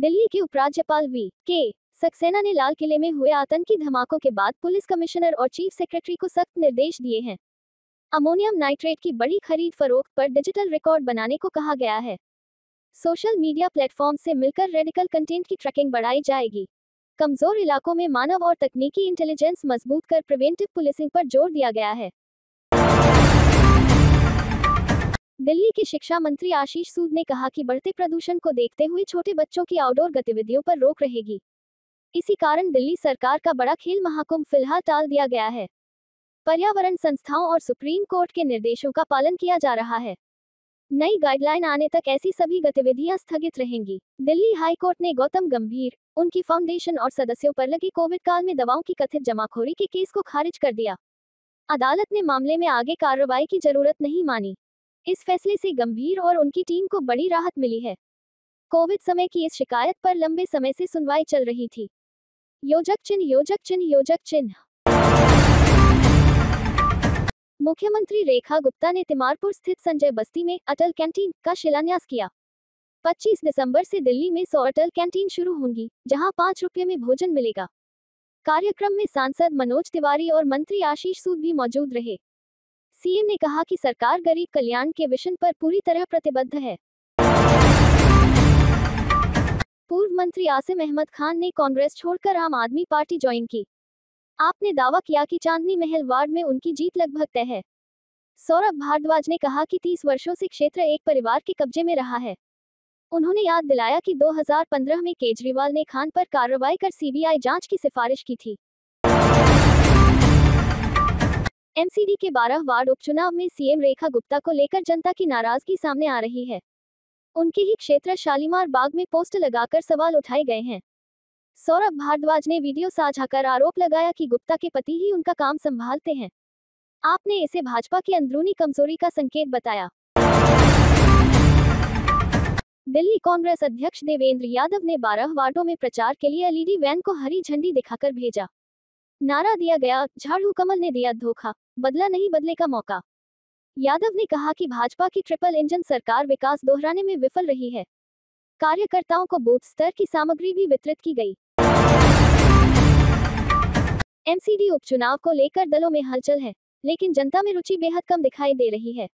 दिल्ली के उपराज्यपाल वी.के. सक्सेना ने लाल किले में हुए आतंकी धमाकों के बाद पुलिस कमिश्नर और चीफ सेक्रेटरी को सख्त निर्देश दिए हैं। अमोनियम नाइट्रेट की बड़ी खरीद फरोख्त पर डिजिटल रिकॉर्ड बनाने को कहा गया है। सोशल मीडिया प्लेटफॉर्म से मिलकर रेडिकल कंटेंट की ट्रैकिंग बढ़ाई जाएगी। कमजोर इलाकों में मानव और तकनीकी इंटेलिजेंस मजबूत कर प्रिवेंटिव पुलिसिंग पर जोर दिया गया है। दिल्ली के शिक्षा मंत्री आशीष सूद ने कहा कि बढ़ते प्रदूषण को देखते हुए छोटे बच्चों की आउटडोर गतिविधियों पर रोक रहेगी। इसी कारण दिल्ली सरकार का बड़ा खेल महाकुंभ फिलहाल टाल दिया गया है। पर्यावरण संस्थाओं और सुप्रीम कोर्ट के निर्देशों का पालन किया जा रहा है। नई गाइडलाइन आने तक ऐसी सभी गतिविधियां स्थगित रहेंगी। दिल्ली हाई कोर्ट ने गौतम गंभीर, उनकी फाउंडेशन और सदस्यों पर लगी कोविड काल में दवाओं की कथित जमाखोरी के केस को खारिज कर दिया। अदालत ने मामले में आगे कार्रवाई की जरूरत नहीं मानी। इस फैसले से गंभीर और उनकी टीम को बड़ी राहत मिली है। कोविड समय की इस शिकायत पर लंबे समय से सुनवाई चल रही थी। योजक चिन्ह, योजक चिन्ह, योजक चिन्ह। मुख्यमंत्री रेखा गुप्ता ने तिमारपुर स्थित संजय बस्ती में अटल कैंटीन का शिलान्यास किया। 25 दिसंबर से दिल्ली में 100 अटल कैंटीन शुरू होंगी, जहां 5 रुपये में भोजन मिलेगा। कार्यक्रम में सांसद मनोज तिवारी और मंत्री आशीष सूद भी मौजूद रहे। सीएम ने कहा कि सरकार गरीब कल्याण के विजन पर पूरी तरह प्रतिबद्ध है। पूर्व मंत्री आसिम अहमद खान ने कांग्रेस छोड़कर आम आदमी पार्टी ज्वाइन की। आपने दावा किया कि चांदनी महल वार्ड में उनकी जीत लगभग तय है। सौरभ भारद्वाज ने कहा कि 30 वर्षों से क्षेत्र एक परिवार के कब्जे में रहा है। उन्होंने याद दिलाया कि 2015 में केजरीवाल ने खान पर कार्रवाई कर सीबीआई जांच की सिफारिश की थी। एमसीडी के 12 वार्ड उपचुनाव में सीएम रेखा गुप्ता को लेकर जनता की नाराजगी सामने आ रही है। उनके ही क्षेत्र शालीमार बाग में पोस्टर लगाकर सवाल उठाए गए हैं। सौरभ भारद्वाज ने वीडियो साझा कर आरोप लगाया कि गुप्ता के पति ही उनका काम संभालते हैं। आपने इसे भाजपा की अंदरूनी कमजोरी का संकेत बताया। दिल्ली कांग्रेस अध्यक्ष देवेंद्र यादव ने 12 वार्डों में प्रचार के लिए एलईडी वैन को हरी झंडी दिखाकर भेजा। नारा दिया गया, झाड़ू कमल ने दिया धोखा, बदला नहीं बदले का मौका। यादव ने कहा कि भाजपा की ट्रिपल इंजन सरकार विकास दोहराने में विफल रही है। कार्यकर्ताओं को बूथ स्तर की सामग्री भी वितरित की गई। एमसीडी उपचुनाव को लेकर दलों में हलचल है, लेकिन जनता में रुचि बेहद कम दिखाई दे रही है।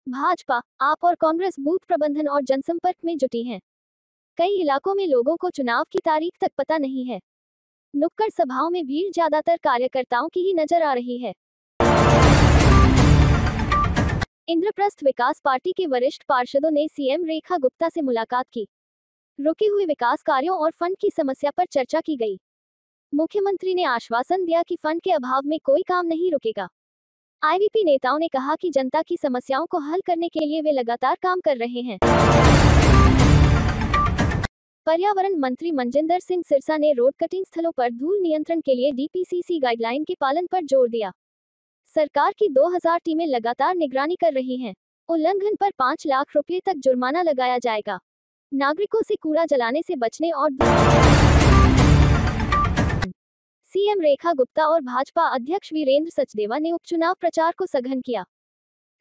भाजपा, आप और कांग्रेस बूथ प्रबंधन और जनसंपर्क में जुटी हैं। कई इलाकों में लोगों को चुनाव की तारीख तक पता नहीं है। नुक्कड़ सभाओं में भीड़ ज्यादातर कार्यकर्ताओं की ही नजर आ रही है। इंद्रप्रस्थ विकास पार्टी के वरिष्ठ पार्षदों ने सीएम रेखा गुप्ता से मुलाकात की। रुके हुए विकास कार्यों और फंड की समस्या पर चर्चा की गई। मुख्यमंत्री ने आश्वासन दिया कि फंड के अभाव में कोई काम नहीं रुकेगा। आईवीपी नेताओं ने कहा कि जनता की समस्याओं को हल करने के लिए वे लगातार काम कर रहे हैं। पर्यावरण मंत्री मनजिंदर सिंह सिरसा ने रोड कटिंग स्थलों पर धूल नियंत्रण के लिए डीपीसीसी गाइडलाइन के पालन पर जोर दिया। सरकार की 2000 टीमें लगातार निगरानी कर रही हैं। उल्लंघन पर 5 लाख रुपए तक जुर्माना लगाया जाएगा। नागरिकों से कूड़ा जलाने से बचने और सीएम रेखा गुप्ता और भाजपा अध्यक्ष वीरेंद्र सचदेवा ने उपचुनाव प्रचार को सघन किया।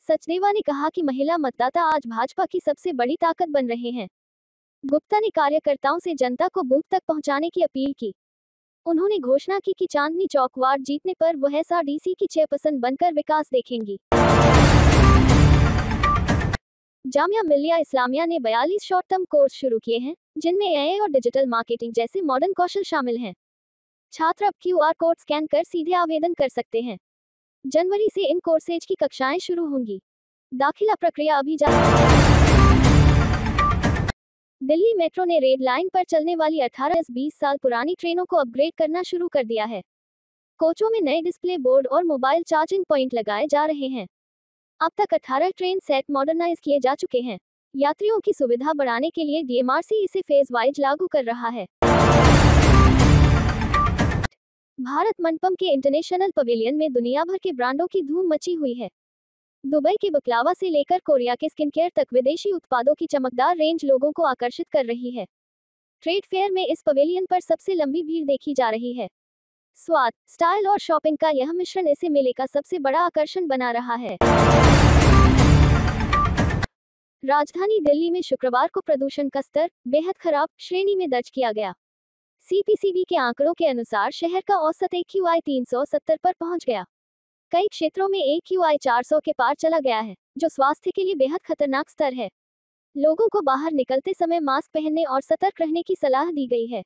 सचदेवा ने कहा कि महिला मतदाता आज भाजपा की सबसे बड़ी ताकत बन रहे हैं। गुप्ता ने कार्यकर्ताओं से जनता को बूथ तक पहुंचाने की अपील की। उन्होंने घोषणा की कि चांदनी चौक वार्ड जीतने पर वह एसआरडीसी की चेयरपर्सन बनकर विकास देखेंगी। जामिया मिल्लिया इस्लामिया ने 42 शॉर्ट टर्म कोर्स शुरू किए हैं, जिनमें एआई और डिजिटल मार्केटिंग जैसे मॉडर्न कौशल शामिल हैं। छात्र अब क्यूआर कोड स्कैन कर सीधे आवेदन कर सकते हैं। जनवरी से इन कोर्सेज की कक्षाएं शुरू होंगी। दाखिला प्रक्रिया अभी दिल्ली मेट्रो ने रेड लाइन पर चलने वाली 18-20 साल पुरानी ट्रेनों को अपग्रेड करना शुरू कर दिया है। कोचों में नए डिस्प्ले बोर्ड और मोबाइल चार्जिंग पॉइंट लगाए जा रहे हैं। अब तक 18 ट्रेन सेट मॉडर्नाइज किए जा चुके हैं। यात्रियों की सुविधा बढ़ाने के लिए डीएमआरसी इसे फेज वाइज लागू कर रहा है। भारत मंडपम के इंटरनेशनल पवेलियन में दुनिया भर के ब्रांडों की धूम मची हुई है। दुबई के बकलावा से लेकर कोरिया के स्किन केयर तक विदेशी उत्पादों की चमकदार रेंज लोगों को आकर्षित कर रही है। ट्रेड फेयर में इस पवेलियन पर सबसे लंबी भीड़ देखी जा रही है। स्वाद, स्टाइल और शॉपिंग का यह मिश्रण इसे मेले का सबसे बड़ा आकर्षण बना रहा है। राजधानी दिल्ली में शुक्रवार को प्रदूषण का स्तर बेहद खराब श्रेणी में दर्ज किया गया। सीपीसीबी के आंकड़ों के अनुसार शहर का औसत AQI 370 पर पहुंच गया। कई क्षेत्रों में AQI 400 के पार चला गया है, जो स्वास्थ्य के लिए बेहद खतरनाक स्तर है। लोगों को बाहर निकलते समय मास्क पहनने और सतर्क रहने की सलाह दी गई है।